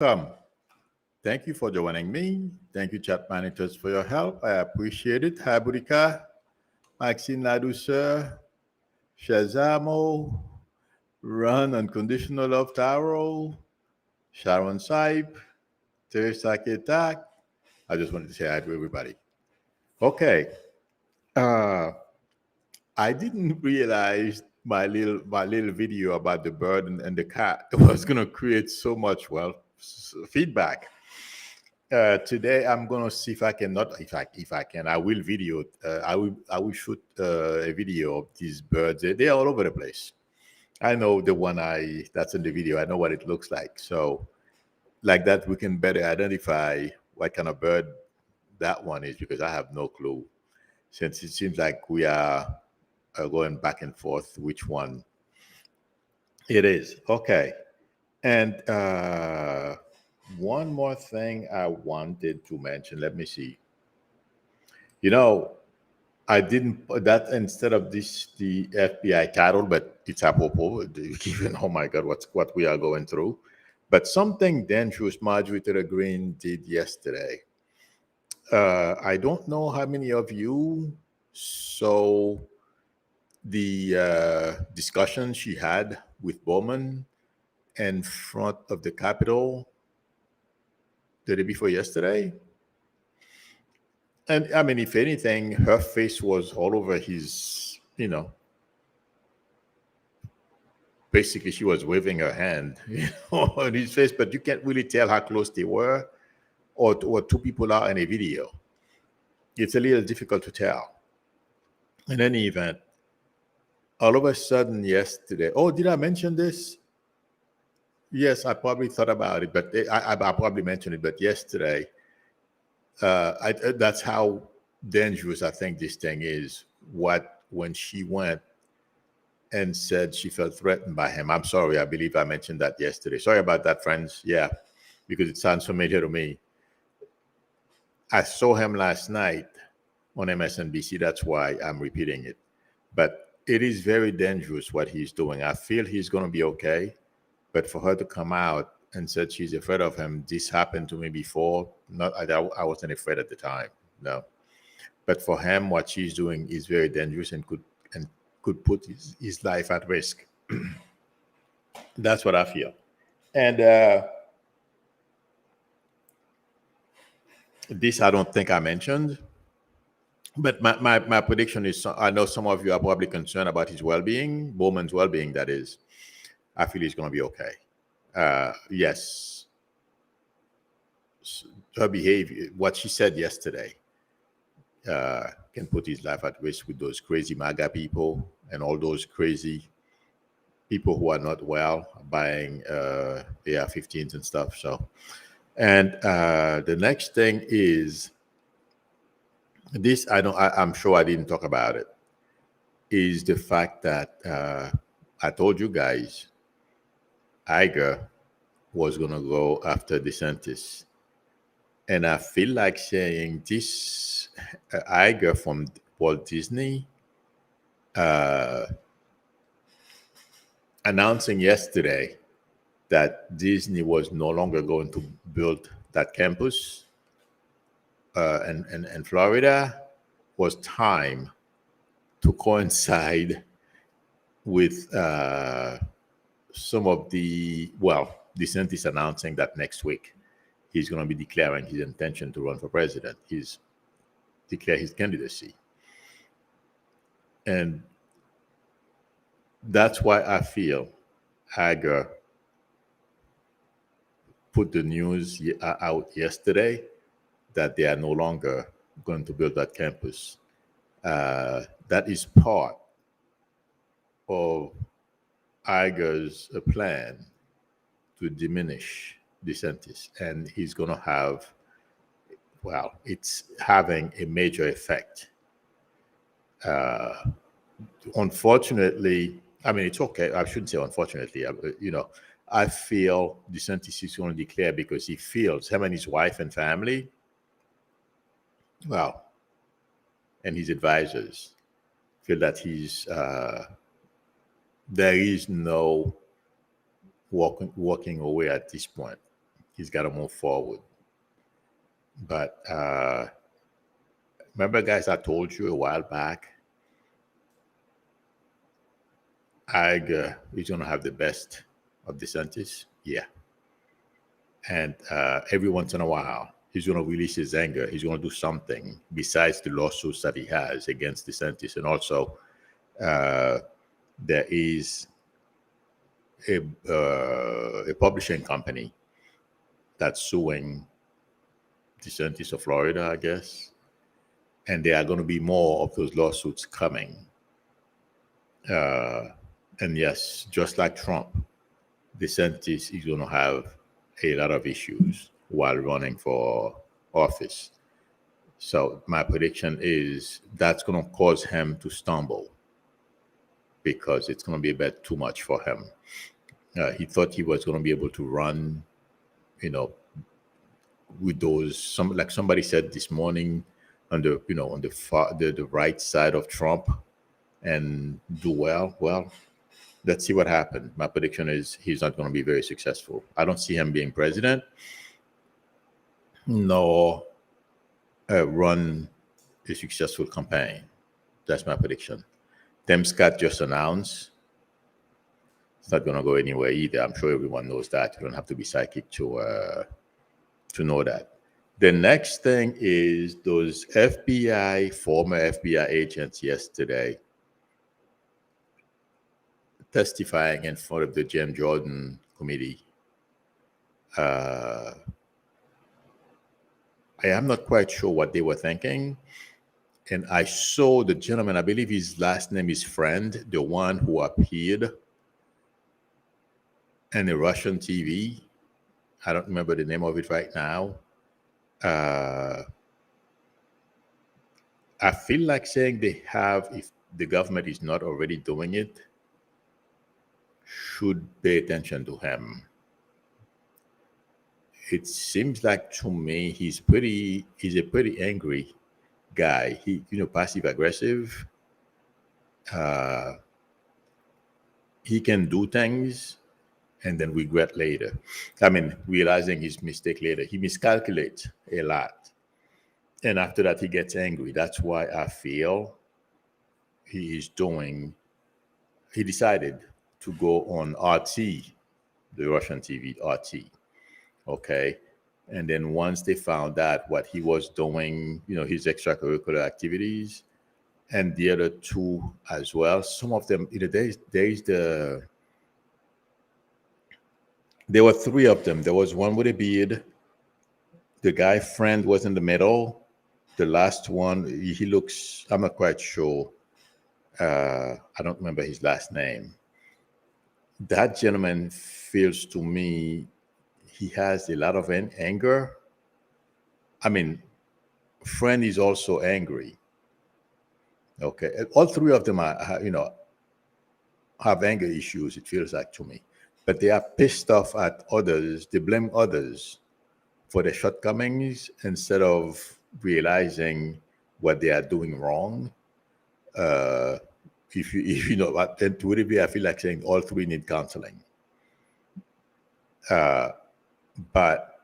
Welcome. Thank you for joining me. Thank you, chat managers, for your help. I appreciate it. Hi, Burika, Maxine Ladouceur, Shazamo, Run Unconditional Love Taro, Sharon Saip, Teresa Ketak. I just wanted to say hi to everybody. Okay. Uh, I didn't realize my little video about the bird and the cat was gonna create so much feedback. Today I'm gonna see if I can not if I can I will video I will shoot a video of these birds. They're all over the place. I know the one I that's in the video. I know what it looks like. So like that we can better identify what kind of bird that one is because I have no clue. Since it seems like we are going back and forth which one it is. Okay. And one more thing I wanted to mention. Let me see. You know, I didn't put that instead of the FBI title, but it's apropos given, oh my God, what we are going through. But something dangerous Marjorie Taylor Greene did yesterday. I don't know how many of you saw the discussion she had with Bowman in front of the Capitol the day before yesterday. And I mean, if anything, her face was all over his, basically she was waving her hand, on his face, but you can't really tell how close they were or two people are in a video. It's a little difficult to tell. In any event, all of a sudden yesterday, oh, did I mention this? Yes, I probably thought about it, but I probably mentioned it, but yesterday, that's how dangerous I think this thing is. When she went and said she felt threatened by him. I'm sorry, I believe I mentioned that yesterday. Sorry about that, friends. Yeah, because it sounds familiar to me. I saw him last night on MSNBC. That's why I'm repeating it. But it is very dangerous what he's doing. I feel he's going to be okay. But for her to come out and said she's afraid of him, this happened to me before. I wasn't afraid at the time. No. But for him, what she's doing is very dangerous and could put his life at risk. That's what I feel. And this I don't think I mentioned, but my prediction is I know some of you are probably concerned about his well-being, Bowman's well-being, that is. I feel he's going to be okay. Yes. Her behavior, what she said yesterday, can put his life at risk with those crazy MAGA people and all those crazy people who are not well buying AR-15s and stuff. So, and the next thing is this. I'm sure I didn't talk about it. Is the fact that I told you guys, Iger was gonna go after DeSantis, and I feel like saying this Iger from Walt Disney announcing yesterday that Disney was no longer going to build that campus in Florida was time to coincide with some of DeSantis announcing that next week he's going to be declaring his intention to run for president. He's declared his candidacy. And that's why I feel Iger put the news out yesterday that they are no longer going to build that campus. That is part of Iger's plan to diminish DeSantis, and he's going to have, it's having a major effect. Unfortunately, I mean, it's okay. I shouldn't say unfortunately. I feel DeSantis is going to declare because he feels him and his wife and family, and his advisors feel that there is no walking away at this point. he's got to move forward. But remember, guys, I told you a while back, he's going to have the best of DeSantis. Yeah. And every once in a while, he's going to release his anger. He's going to do something besides the lawsuits that he has against DeSantis. And also, there is a publishing company that's suing DeSantis of Florida, I guess. And there are going to be more of those lawsuits coming. And yes, just like Trump, DeSantis is going to have a lot of issues while running for office. So my prediction is that's going to cause him to stumble because it's going to be a bit too much for him. He thought he was going to be able to run, with those, like somebody said this morning, on the right side of Trump and do well. Well, let's see what happened. My prediction is he's not going to be very successful. I don't see him being president, nor run a successful campaign. That's my prediction. Tim Scott just announced it's not going to go anywhere either. I'm sure everyone knows that. You don't have to be psychic to know that. The next thing is those former FBI agents yesterday testifying in front of the Jim Jordan committee. I am not quite sure what they were thinking. And I saw the gentleman, I believe his last name is Friend, the one who appeared in a Russian TV. I don't remember the name of it right now. I feel like saying they have, if the government is not already doing it, should pay attention to him. It seems like to me he's a pretty angry guy. He, passive aggressive. He can do things and then regret later. I mean, realizing his mistake later. He miscalculates a lot. And after that, he gets angry. That's why I feel he decided to go on RT, the Russian TV RT. Okay. And then once they found out what he was doing, his extracurricular activities, and the other two as well, some of them, there were three of them. There was one with a beard. The guy Friend was in the middle. The last one, he looks, I'm not quite sure. I don't remember his last name. That gentleman feels to me he has a lot of anger. I mean, Friend is also angry. Okay, all three of them are, have anger issues. It feels like to me, but they are pissed off at others. They blame others for their shortcomings instead of realizing what they are doing wrong. If you know what, then would it be? I feel like saying all three need counseling. But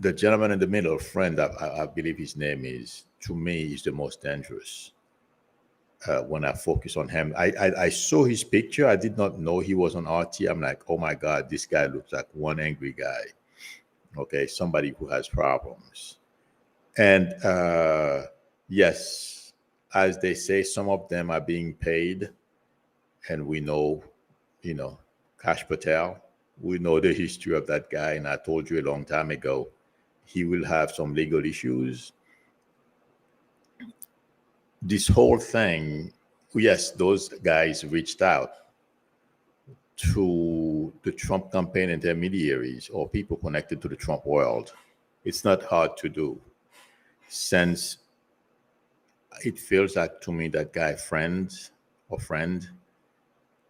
the gentleman in the middle, Friend, I believe his name is, to me, is the most dangerous. When I focus on him, I saw his picture. I did not know he was on RT. I'm like, oh my God, this guy looks like one angry guy. Okay, somebody who has problems. And yes, as they say, some of them are being paid. And we know, Kash Patel, we know the history of that guy. And I told you a long time ago, he will have some legal issues. This whole thing, yes, those guys reached out to the Trump campaign intermediaries or people connected to the Trump world. It's not hard to do, since it feels like to me that guy Friend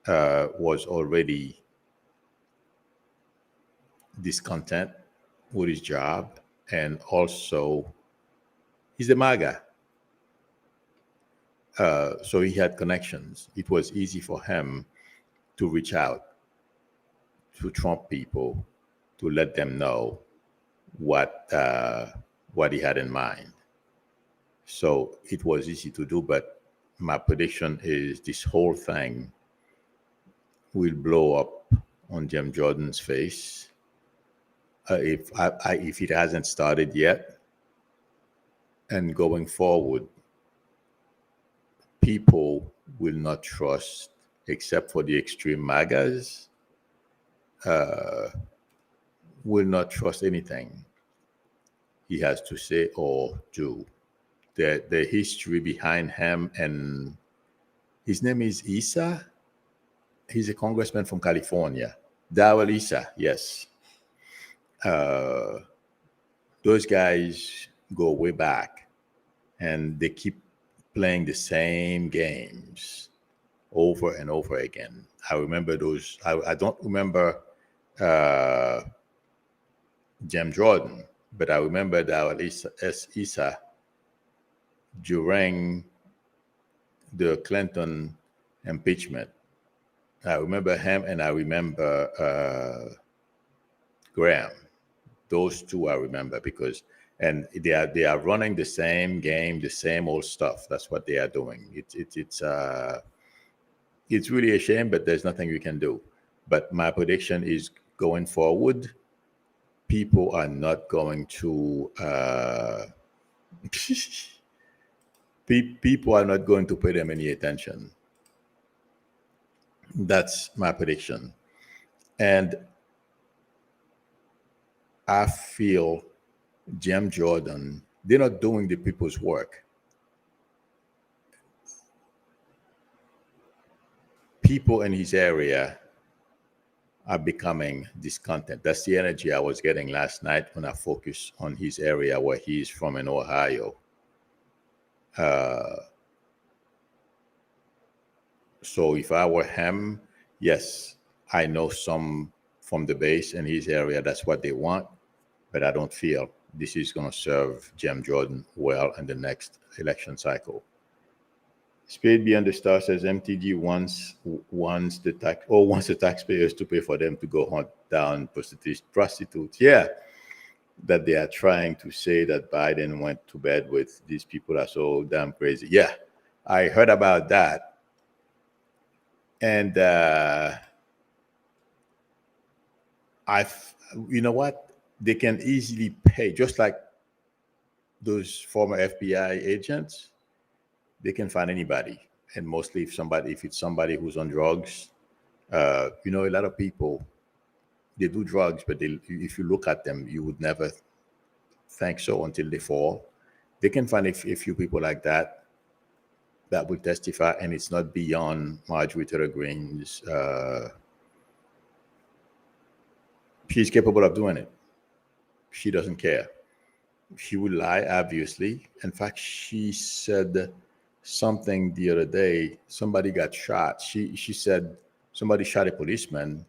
was already discontent with his job, and also he's a MAGA. So he had connections. It was easy for him to reach out to Trump people to let them know what he had in mind. So it was easy to do, but my prediction is this whole thing will blow up on Jim Jordan's face if it hasn't started yet. And going forward, people will not trust, except for the extreme MAGAs, will not trust anything he has to say or do. The history behind him, and his name is Issa. He's a congressman from California. Darrell Issa, yes. Those guys go way back, and they keep playing the same games over and over again. I remember those. I don't remember Jim Jordan, but I remember Darrell Issa during the Clinton impeachment. I remember him, and I remember Graham. Those two I remember because, and they are running the same game, the same old stuff. That's what they are doing. It's really a shame, but there's nothing we can do. But my prediction is going forward, people are not going to people are not going to pay them any attention. That's my prediction. And I feel Jim Jordan, they're not doing the people's work. People in his area are becoming discontent. That's the energy I was getting last night when I focused on his area where he's from in Ohio. So if I were him, yes, I know some from the base in his area, that's what they want, but I don't feel this is going to serve Jim Jordan well in the next election cycle. Spade Beyond the Star says MTG wants the taxpayers to pay for them to go hunt down prostitutes. Yeah, that they are trying to say that Biden went to bed with these people are so damn crazy. Yeah, I heard about that. And you know what? They can easily pay, just like those former FBI agents. They can find anybody, and mostly if it's somebody who's on drugs. A lot of people, they do drugs, but if you look at them, you would never think so until they fall. They can find a few people like that will testify, and it's not beyond Marjorie Taylor Greene's. She's capable of doing it. She doesn't care. She will lie, obviously. In fact, she said something the other day. Somebody got shot. She said somebody shot a policeman,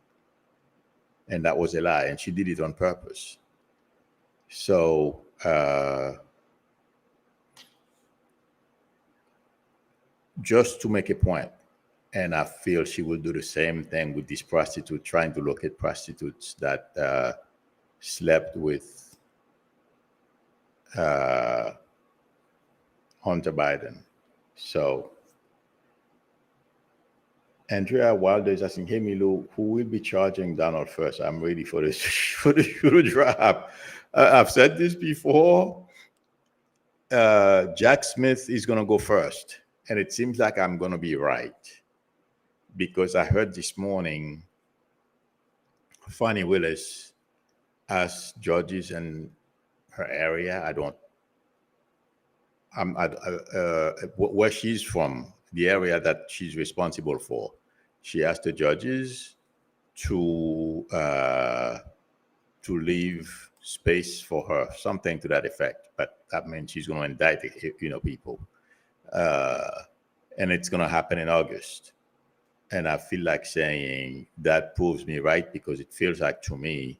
and that was a lie, and she did it on purpose. So just to make a point, and I feel she will do the same thing with this prostitute, trying to locate prostitutes that slept with Hunter Biden. So Andrea Wilder is asking, hey Milo, who will be charging Donald first? I'm ready for this for the shoe to drop. I've said this before. Jack Smith is going to go first, and it seems like I'm going to be right, because I heard this morning Fannie Willis asked judges in her area. Where she's from, the area that she's responsible for. She asked the judges to leave space for her, something to that effect. But that means she's going to indict, people, and it's going to happen in August. And I feel like saying that proves me right, because it feels like to me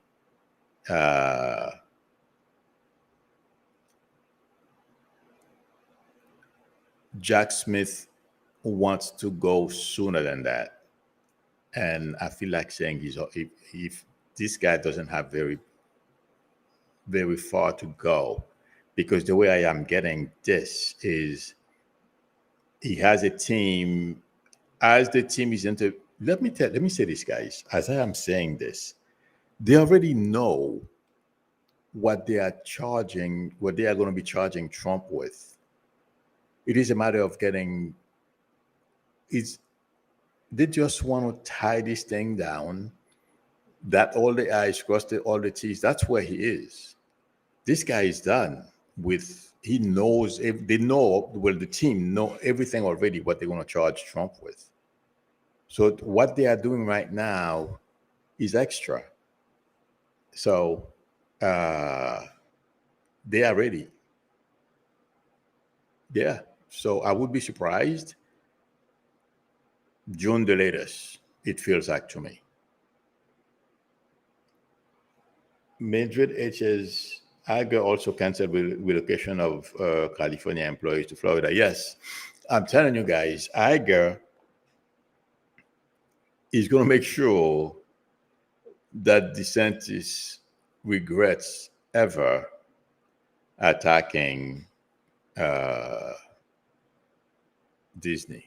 Jack Smith wants to go sooner than that. And I feel like saying if this guy doesn't have very very far to go, because the way I am getting this is he has a team. As the team is into, let me say this, guys. As I am saying this, they already know what they are charging, what they are going to be charging Trump with. It is a matter of getting. It's they just want to tie this thing down. That all the I's crossed, all the T's. That's where he is. This guy is done with. He knows. If they know, well, the team know everything already. What they're going to charge Trump with. So what they are doing right now is extra. So they are ready. Yeah. So I would be surprised. June the latest, it feels like to me. Mildred H's Iger also canceled relocation of California employees to Florida. Yes, I'm telling you guys, Iger is going to make sure that DeSantis regrets ever attacking Disney.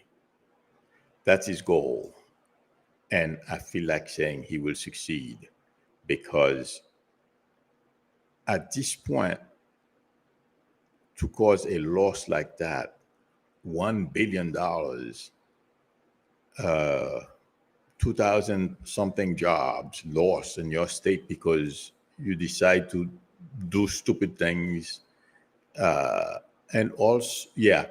That's his goal. And I feel like saying he will succeed, because at this point, to cause a loss like that, $1 billion, 2,000 something jobs lost in your state because you decide to do stupid things. And also, yeah,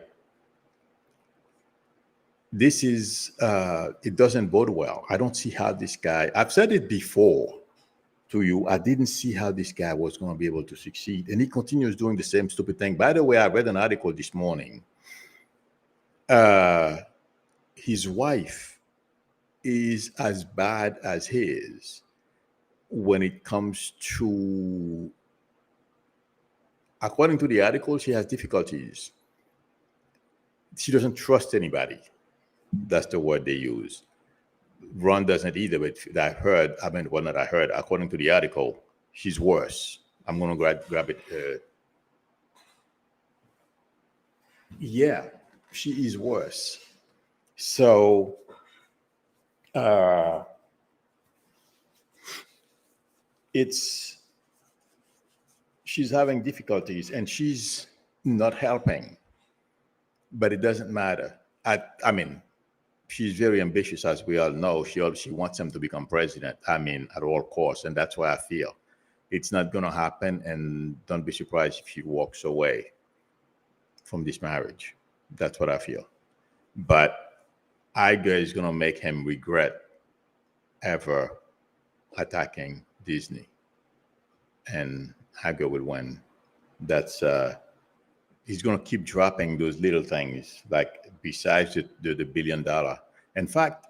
this is, it doesn't bode well. I don't see how this guy, I've said it before to you, I didn't see how this guy was going to be able to succeed. And he continues doing the same stupid thing. By the way, I read an article this morning. His wife is as bad as his when it comes to, according to the article, she has difficulties. She doesn't trust anybody. That's the word they use. Ron doesn't either, but I heard, not I heard, according to the article, she's worse. I'm going to grab it. Yeah, she is worse. So, she's having difficulties and she's not helping, but it doesn't matter. I mean, she's very ambitious, as we all know. She wants him to become president, at all costs. And that's why I feel it's not going to happen. And don't be surprised if she walks away from this marriage. That's what I feel. But Iger is going to make him regret ever attacking Disney. And Iger will win. That's he's going to keep dropping those little things, like besides the $1 billion. In fact,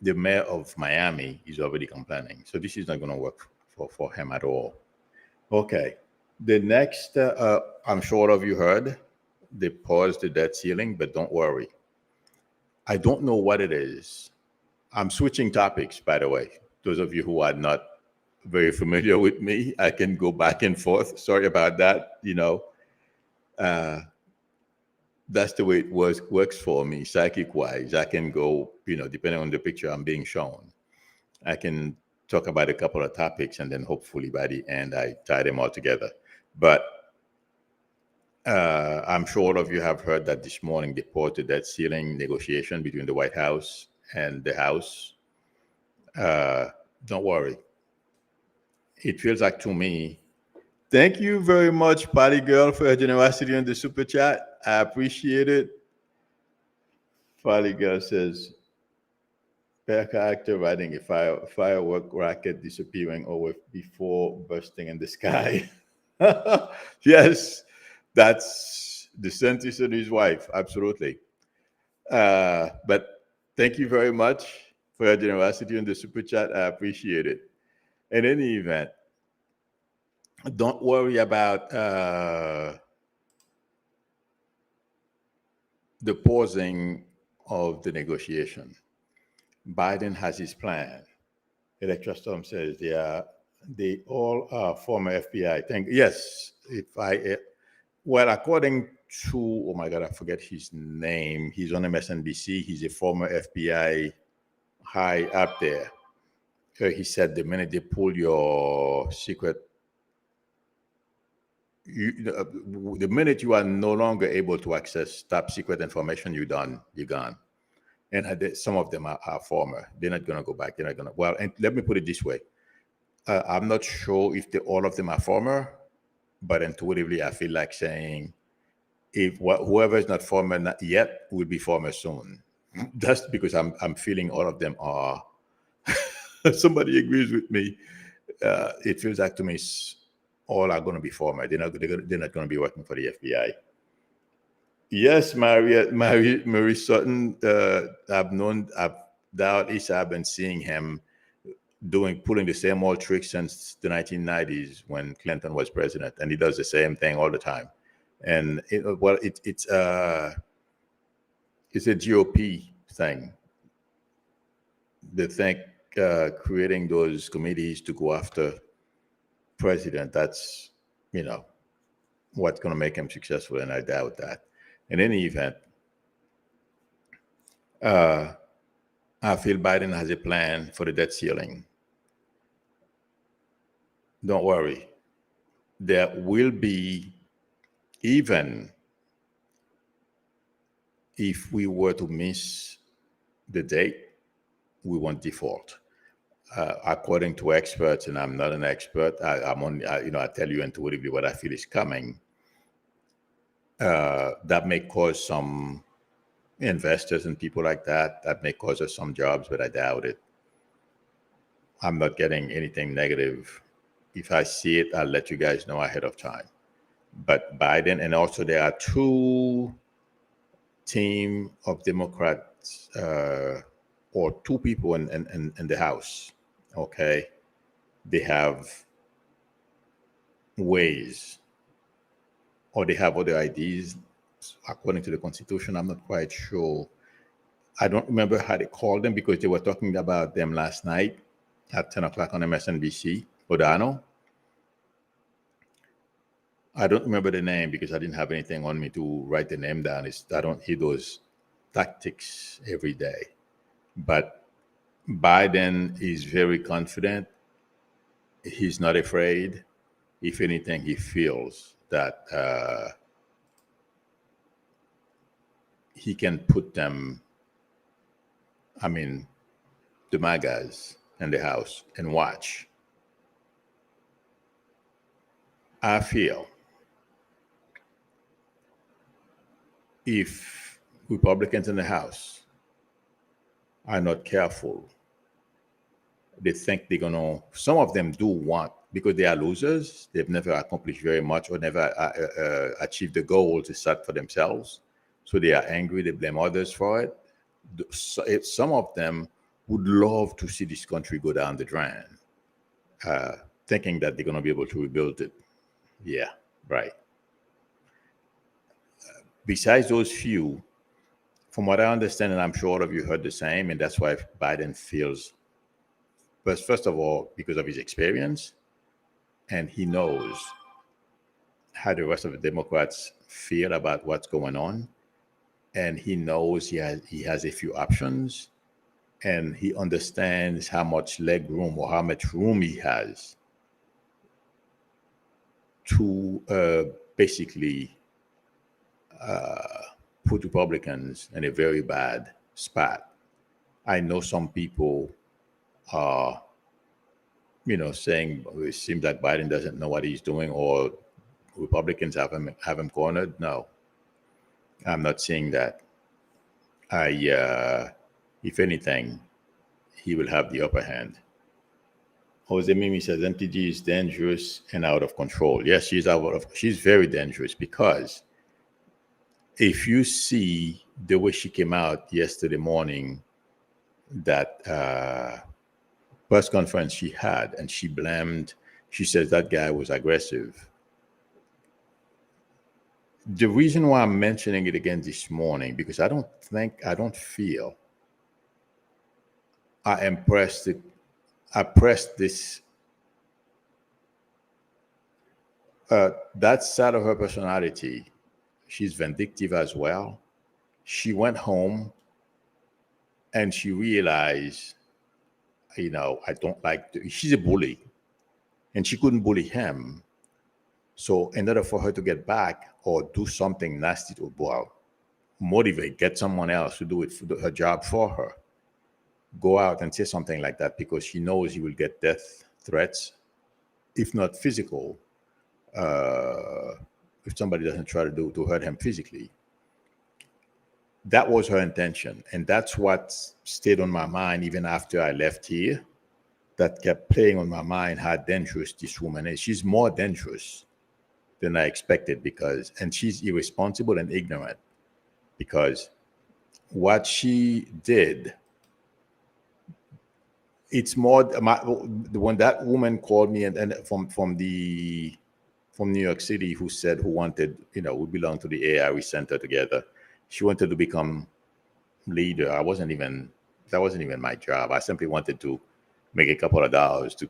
the mayor of Miami is already complaining. So this is not going to work for him at all. Okay. The next, I'm sure of you heard, they paused the debt ceiling, but don't worry. I don't know what it is. I'm switching topics, by the way. Those of you who are not very familiar with me, I can go back and forth. Sorry about that. That's the way it works for me, psychic wise. I can go, depending on the picture I'm being shown, I can talk about a couple of topics, and then hopefully by the end I tie them all together. But I'm sure all of you have heard that this morning they paused the debt ceiling negotiation between the White House and the House. Don't worry. It feels like to me. Thank you very much, Patty Girl, for your generosity in the super chat. I appreciate it. Patty Girl says, pair character riding a firework rocket disappearing over before bursting in the sky. Yes, that's DeSantis and his wife. Absolutely. But thank you very much for your generosity in the super chat. I appreciate it. In any event, don't worry about the pausing of the negotiation. Biden has his plan. Electra Storm says they are They all are former FBI. Yes, well, according to, oh my God, I forget his name. He's on MSNBC. He's a former FBI high up there. He said the minute they pull your secret, the minute you are no longer able to access top secret information, you're done. You're gone. And some of them are former. They're not going to go back. They're not going to. Well, and let me put it this way. I'm not sure if all of them are former, but intuitively, I feel like saying if whoever is not former not yet will be former soon. That's because I'm feeling all of them are. Somebody agrees with me. It feels like to me all are going to be former. They're not going to be working for the FBI. Yes, Marie Sutton. I've been seeing him pulling the same old tricks since the 1990s when Clinton was president, and he does the same thing all the time. And it's a GOP thing. They think creating those committees to go after president, that's what's going to make him successful, and I doubt that. In any event, I feel Biden has a plan for the debt ceiling. Don't worry. There will be, even if we were to miss the date, we won't default. According to experts, and I'm not an expert, I tell you intuitively what I feel is coming. That may cause some investors and people like that may cause us some jobs, but I doubt it. I'm not getting anything negative. If I see it, I'll let you guys know ahead of time. But Biden, and also there are two team of Democrats or two people in the House. Okay, they have ways, or they have other ideas according to the Constitution. I'm not quite sure. I don't remember how they called them because they were talking about them last night at 10 o'clock on MSNBC. Odano. I don't remember the name because I didn't have anything on me to write the name down. I don't hear those tactics every day. But Biden is very confident. He's not afraid. If anything, he feels that he can put them, the MAGAs in the House and watch. I feel if Republicans in the House are not careful, they think they're going to, some of them do want, because they are losers, they've never accomplished very much or never achieved the goals they set for themselves. So they are angry, they blame others for it. Some of them would love to see this country go down the drain, thinking that they're going to be able to rebuild it. Yeah, right. Besides those few, from what I understand, and I'm sure all of you heard the same, and that's why Biden feels, but first of all, because of his experience, and he knows how the rest of the Democrats feel about what's going on, and he knows he has a few options, and he understands how much leg room or how much room he has to basically put Republicans in a very bad spot. I know some people are, saying it seems like Biden doesn't know what he's doing, or Republicans have him cornered. No, I'm not seeing that. If anything, he will have the upper hand. Jose Mimi says MTG is dangerous and out of control. Yes, she's very dangerous, because if you see the way she came out yesterday morning, that press conference she had, and she says that guy was aggressive. The reason why I'm mentioning it again this morning, because I don't feel I pressed this That side of her personality, she's vindictive as well. She went home and she realized, I don't like, she's a bully and she couldn't bully him. So in order for her to get back or do something nasty to, well, motivate, get someone else to do it for her job for her, go out and say something like that because she knows he will get death threats, if not physical, if somebody doesn't try to hurt him physically. That was her intention. And that's what stayed on my mind even after I left here. That kept playing on my mind how dangerous this woman is. She's more dangerous than I expected and she's irresponsible and ignorant because what she did, it's more, when that woman called me and from New York City who wanted, we belong to the AI Center together. She wanted to become leader. That wasn't even my job. I simply wanted to make a couple of dollars to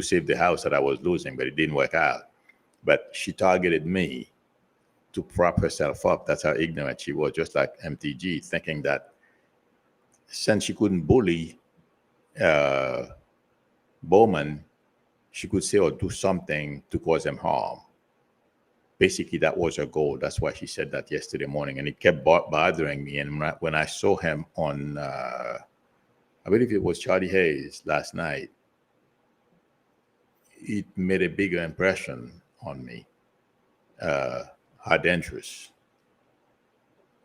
save the house that I was losing, but it didn't work out. But she targeted me to prop herself up. That's how ignorant she was, just like MTG, thinking that since she couldn't bully Bowman, she could say or do something to cause him harm. Basically, that was her goal. That's why she said that yesterday morning. And it kept bothering me. And when I saw him on, I believe it was Charlie Hayes last night, it made a bigger impression on me. How dangerous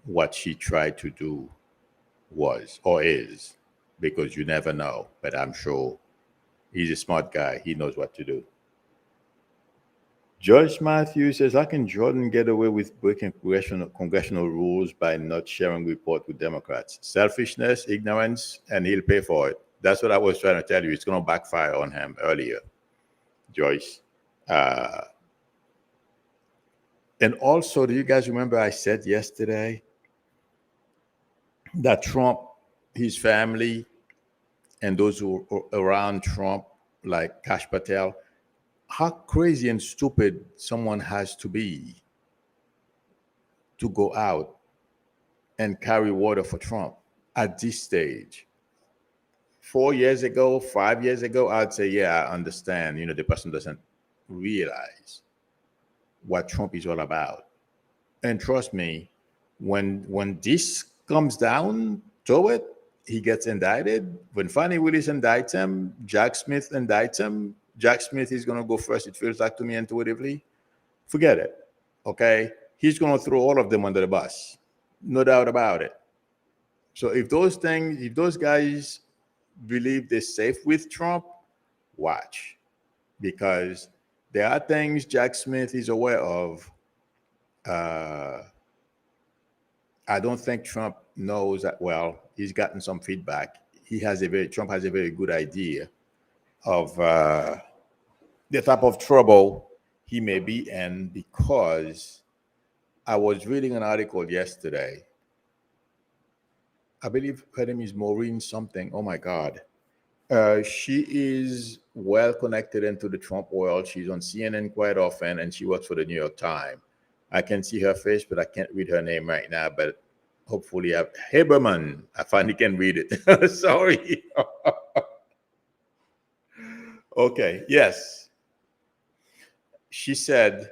what she tried to do was or is, because you never know. But I'm sure he's a smart guy. He knows what to do. George Matthews says, how can Jordan get away with breaking congressional rules by not sharing report with Democrats? Selfishness, ignorance, and he'll pay for it. That's what I was trying to tell you. It's going to backfire on him earlier, Joyce. And also, do you guys remember I said yesterday that Trump, his family, and those who are around Trump, like Kash Patel, how crazy and stupid someone has to be to go out and carry water for Trump at this stage. 4 years ago, 5 years ago, I'd say, yeah, I understand. The person doesn't realize what Trump is all about. And trust me, when this comes down to it, he gets indicted. When Fannie Willis indicts him, Jack Smith indicts him, Jack Smith is going to go first, it feels like to me intuitively. Forget it, okay? He's going to throw all of them under the bus. No doubt about it. So if those guys believe they're safe with Trump, watch. Because there are things Jack Smith is aware of. I don't think Trump knows that well. He's gotten some feedback. Trump has a very good idea of the type of trouble he may be in, because I was reading an article yesterday. I believe her name is Maureen something. Oh my God. She is well connected into the Trump world. She's on CNN quite often, and she works for the New York Times. I can see her face, but I can't read her name right now. But hopefully, Haberman, I finally can read it. Sorry. Okay, yes. She said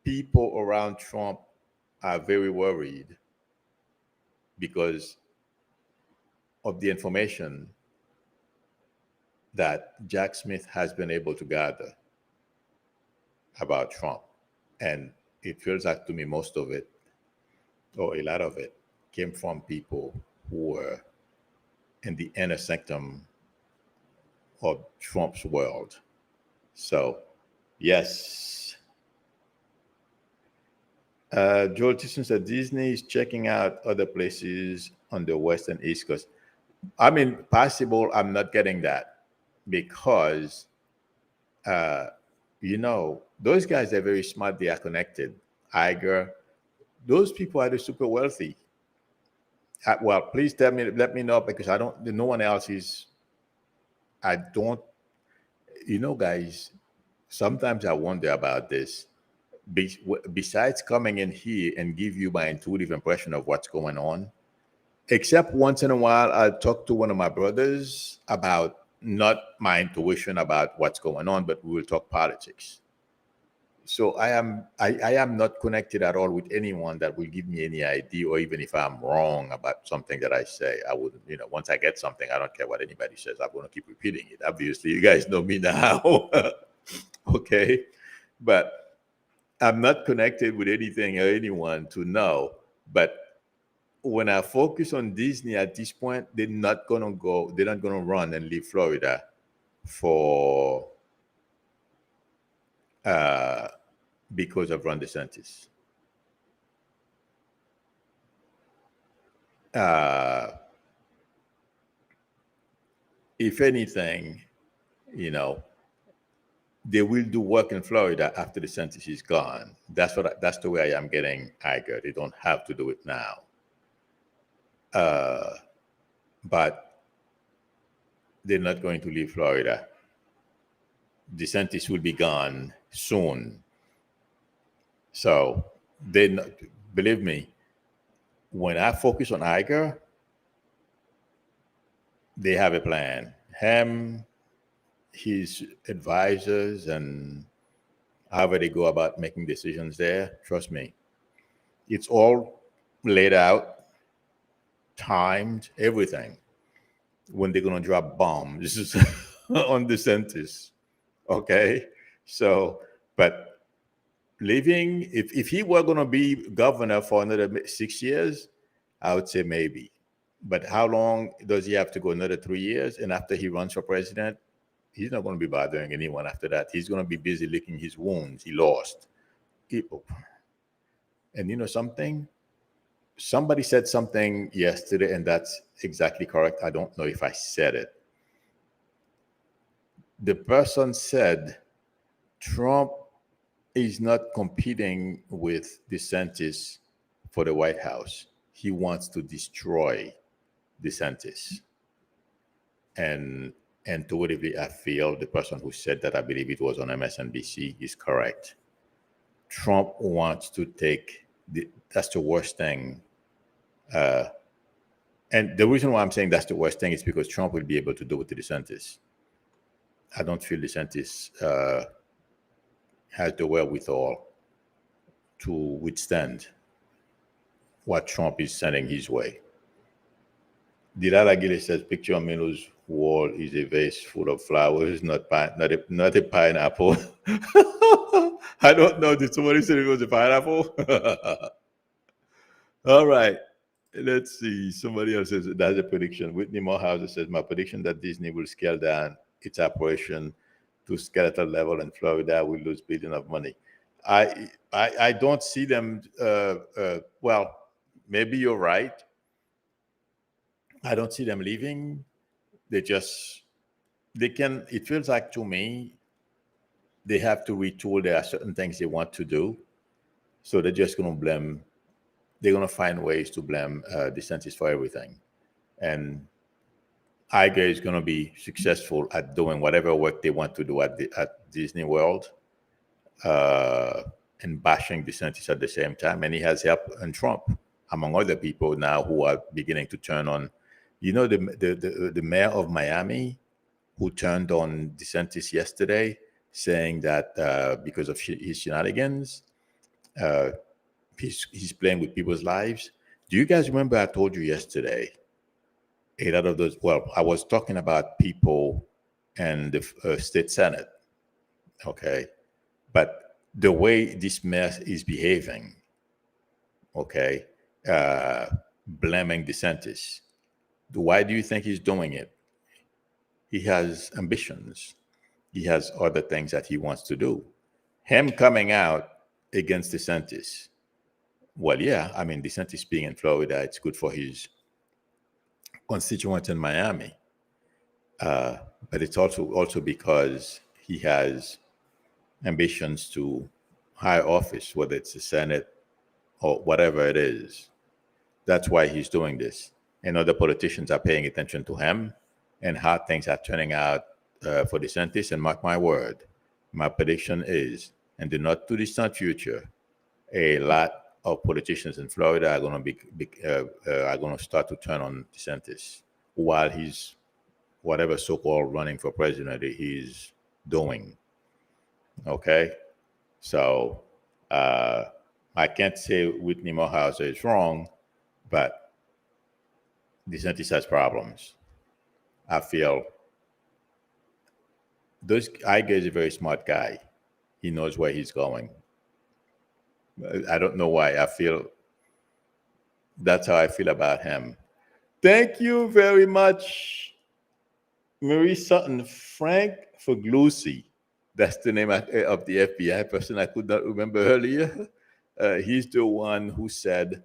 people around Trump are very worried because of the information that Jack Smith has been able to gather about Trump. And it feels like to me most of it, or a lot of it, came from people who were in the inner sanctum of Trump's world. So, yes. Joel Tisson said Disney is checking out other places on the West and East Coast. I mean, possible, I'm not getting that because, those guys are very smart. They are connected. Iger, those people are the super wealthy. Well, please let me know, because no one else is. I don't, guys, sometimes I wonder about this. Besides coming in here and give you my intuitive impression of what's going on, except once in a while, I'll talk to one of my brothers about not my intuition about what's going on, but we will talk politics. So I am not connected at all with anyone that will give me any idea, or even if I'm wrong about something that I say, I wouldn't, once I get something, I don't care what anybody says. I'm going to keep repeating it. Obviously, you guys know me now. Okay. But I'm not connected with anything or anyone to know. But when I focus on Disney at this point, they're not going to run and leave Florida for, because of Ron DeSantis. If anything, they will do work in Florida after DeSantis is gone. That's the way I am getting Iger. They don't have to do it now. But they're not going to leave Florida. DeSantis will be gone soon. So believe me, when I focus on Iger, they have a plan. Him, his advisors, and however they go about making decisions there, trust me, it's all laid out, timed, everything. When they're going to drop bombs on DeSantis. Okay? So, but leaving, if he were going to be governor for another 6 years, I would say maybe. But how long does he have to go? Another 3 years? And after he runs for president, he's not going to be bothering anyone after that. He's going to be busy licking his wounds. He lost. And you know something? Somebody said something yesterday, and that's exactly correct. I don't know if I said it. The person said Trump is not competing with DeSantis for the White House. He wants to destroy DeSantis. And intuitively, I feel the person who said that, I believe it was on MSNBC, is correct. Trump wants to take that's the worst thing. And the reason why I'm saying that's the worst thing is because Trump will be able to do it to DeSantis. I don't feel DeSantis has the wherewithal to withstand what Trump is sending his way. Dilala Gillis says, picture on Milo's wall is a vase full of flowers, not a pineapple. I don't know. Did somebody say it was a pineapple? All right. Let's see. Somebody else says that's a prediction. Whitney Morehouse says, my prediction that Disney will scale down its operation to skeletal level in Florida will lose billions of money. I don't see them. Well, maybe you're right. I don't see them leaving. It feels like to me, they have to retool. There are certain things they want to do. So they're just going to find ways to blame DeSantis for everything. And Iger is going to be successful at doing whatever work they want to do at Disney World, and bashing DeSantis at the same time. And he has help in Trump, among other people now who are beginning to turn on. The mayor of Miami, who turned on DeSantis yesterday, saying that because of his shenanigans, he's playing with people's lives. Do you guys remember I told you yesterday, a lot of those, well, I was talking about people and the state senate, okay? But the way this mayor is behaving, okay, blaming DeSantis, why do you think he's doing it? He has ambitions. He has other things that he wants to do. Him coming out against DeSantis, well, yeah, I mean, DeSantis being in Florida, it's good for his constituents in Miami. But it's also because he has ambitions to high office, whether it's the Senate or whatever it is. That's why he's doing this. And other politicians are paying attention to him and how things are turning out for DeSantis. And mark my word, my prediction is, in the not too distant future, a lot of politicians in Florida are going to are going to start to turn on DeSantis while he's whatever so-called running for president he's doing. Okay, so I can't say Whitney Morehouse is wrong, but DeSantis has problems. I feel Iger is a very smart guy. He knows where he's going. I don't know why. I feel that's how I feel about him. Thank you very much, Marie Sutton. Frank Foglusi. That's the name of the FBI person I could not remember earlier. He's the one who said,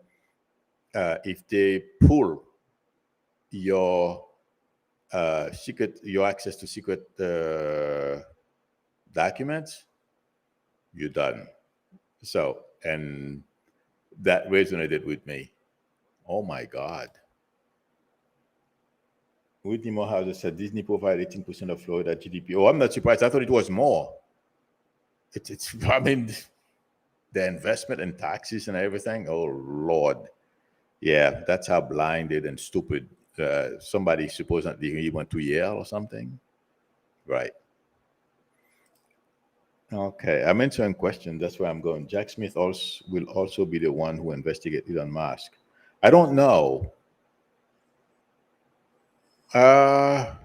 if they pull your your access to secret documents, you're done. So, and that resonated with me. Oh my God. Whitney Morehouse said Disney provided 18% of Florida GDP. Oh, I'm not surprised. I thought it was more. It's I mean, the investment and taxes and everything. Oh Lord. Yeah, that's how blinded and stupid somebody supposedly he went to Yale or something. Right. Okay, I'm answering questions. That's where I'm going. Jack Smith will also be the one who investigates Elon Musk. I don't know. I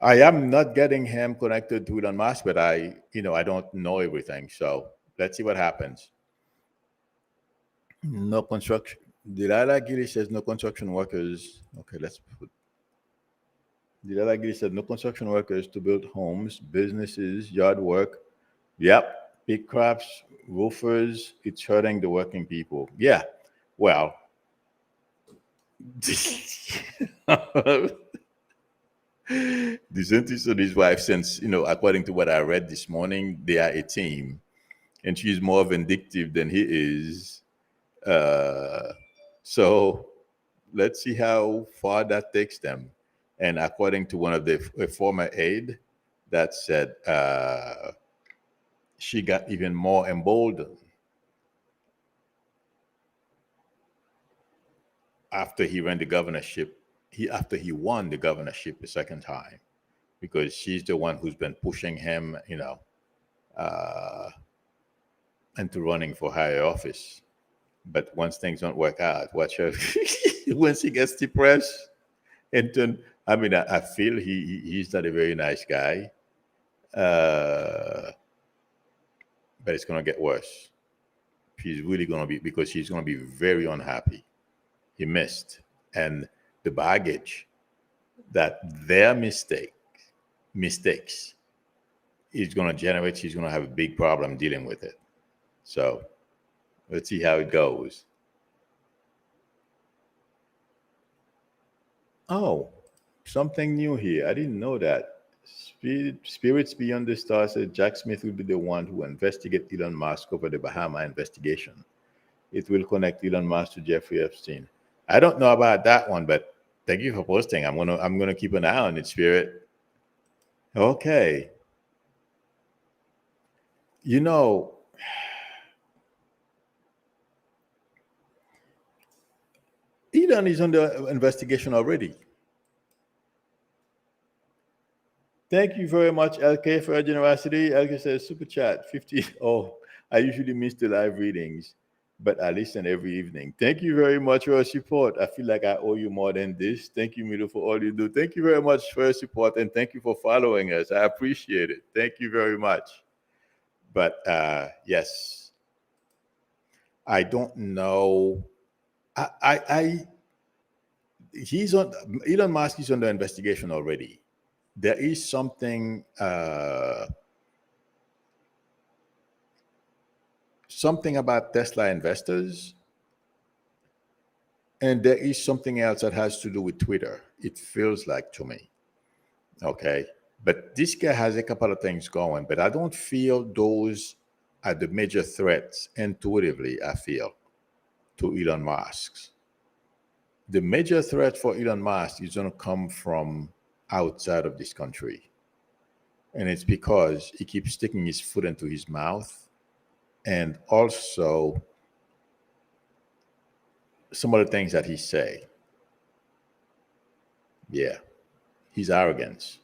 am not getting him connected to Elon Musk, but I don't know everything. So let's see what happens. No construction. Delilah Gilly says no construction workers. Okay, let's put. Delilah Gilly said no construction workers to build homes, businesses, yard work. Yep, big crops, roofers. It's hurting the working people. Yeah, well. DeSantis and his wife, since, according to what I read this morning, they are a team, and she's more vindictive than he is. So let's see how far that takes them. And according to one of the former aide, that said she got even more emboldened after he ran the governorship. After he won the governorship a second time, because she's the one who's been pushing him, into running for higher office. But once things don't work out, watch her. Once he gets depressed, and then, I feel he's not a very nice guy, but it's gonna get worse. He's really gonna be, because he's gonna be very unhappy. He missed, and the baggage that their mistakes is going to generate, he's going to have a big problem dealing with it. So let's see how it goes. Oh, something new here. I didn't know that. Spirits Beyond the Stars said Jack Smith will be the one who investigates Elon Musk over the Bahama investigation. It will connect Elon Musk to Jeffrey Epstein. I don't know about that one, but thank you for posting. I'm gonna keep an eye on it, Spirit. Okay. Elon is under investigation already. Thank you very much, LK, for your generosity. LK says, super chat, 50. Oh, I usually miss the live readings, but I listen every evening. Thank you very much for your support. I feel like I owe you more than this. Thank you, Milo, for all you do. Thank you very much for your support, and thank you for following us. I appreciate it. Thank you very much. But yes, I don't know. Elon Musk is under investigation already. There is something about Tesla investors, and there is something else that has to do with Twitter. It feels like to me. Okay. But this guy has a couple of things going, but I don't feel those are the major threats intuitively, I feel, to Elon Musk. The major threat for Elon Musk is going to come from outside of this country. And it's because he keeps sticking his foot into his mouth. And also some of the things that he say. Yeah. His arrogance.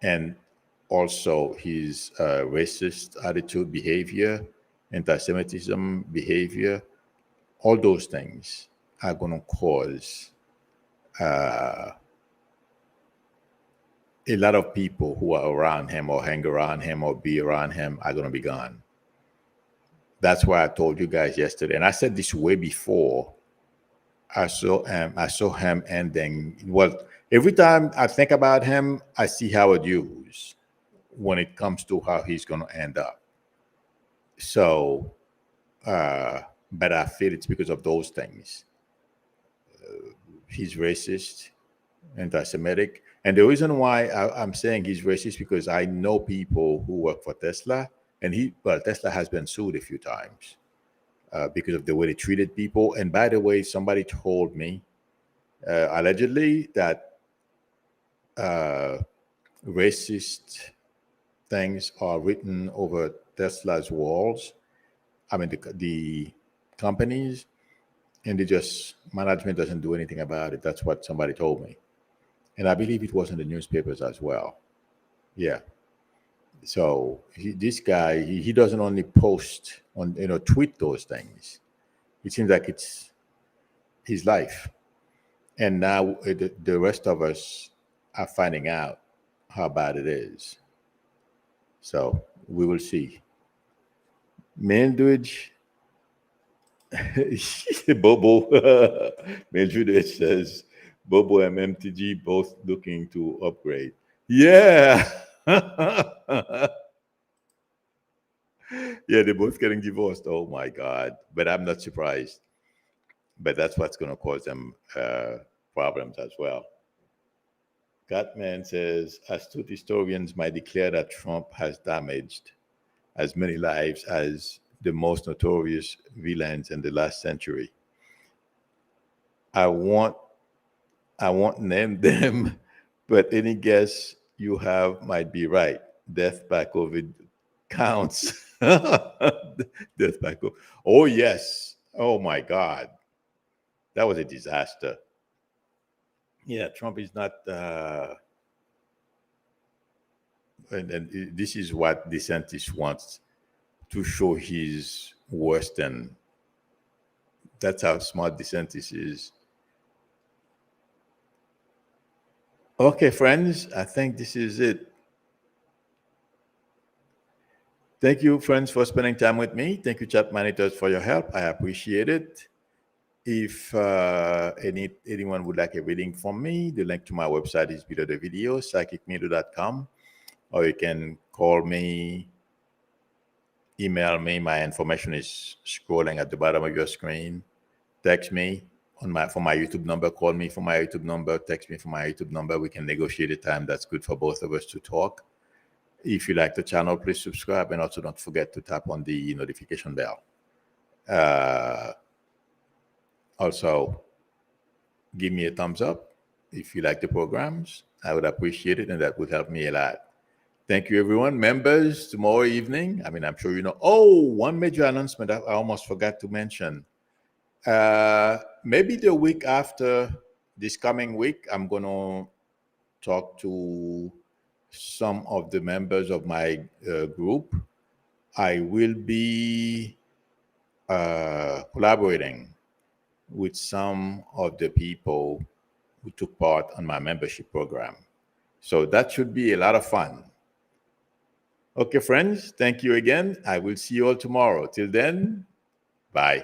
And also his racist attitude, behavior, anti-Semitism behavior, all those things are going to cause a lot of people who are around him or hang around him or be around him are going to be gone. That's why I told you guys yesterday, and I said this way before. I saw him ending. Well, every time I think about him, I see Howard Hughes when it comes to how he's going to end up. So, but I feel it's because of those things. He's racist, anti-Semitic. And the reason why I'm saying he's racist because I know people who work for Tesla, and Tesla has been sued a few times because of the way they treated people. And by the way, somebody told me allegedly that racist things are written over Tesla's walls. I mean, the companies, and management doesn't do anything about it. That's what somebody told me. And I believe it was in the newspapers as well. Yeah. So this guy, he doesn't only post on, tweet those things. It seems like it's his life. And now the rest of us are finding out how bad it is. So we will see. Mandridge, Bobo, Mandridge says, Bobo and MTG both looking to upgrade. Yeah. Yeah, they're both getting divorced. Oh my God. But I'm not surprised. But that's what's going to cause them problems as well. Catman says, astute historians might declare that Trump has damaged as many lives as the most notorious villains in the last century. I won't name them, but any guess you have might be right. Death by COVID counts. Death by COVID. Oh, yes. Oh, my God. That was a disaster. Yeah, Trump is not... and this is what DeSantis wants, to show he's worse than... That's how smart DeSantis is. Okay, friends, I think this is it. Thank you, friends, for spending time with me. Thank you, chat monitors, for your help. I appreciate it. If anyone would like a reading from me, the link to my website is below the video, psychicmedia.com, or you can call me, email me. My information is scrolling at the bottom of your screen. Text me for my YouTube number. Call me from my YouTube number. Text me from my YouTube number. We can negotiate a time that's good for both of us to talk. If you like the channel, please subscribe, and also don't forget to tap on the notification bell. Also, give me a thumbs up if you like the programs. I would appreciate it, and that would help me a lot. Thank you, everyone. Members, tomorrow evening, I'm sure you know. Oh, one major announcement I almost forgot to mention. Maybe the week after, this coming week, I'm going to talk to some of the members of my group. I will be collaborating with some of the people who took part on my membership program. So that should be a lot of fun. Okay, friends, thank you again. I will see you all tomorrow. Till then, bye.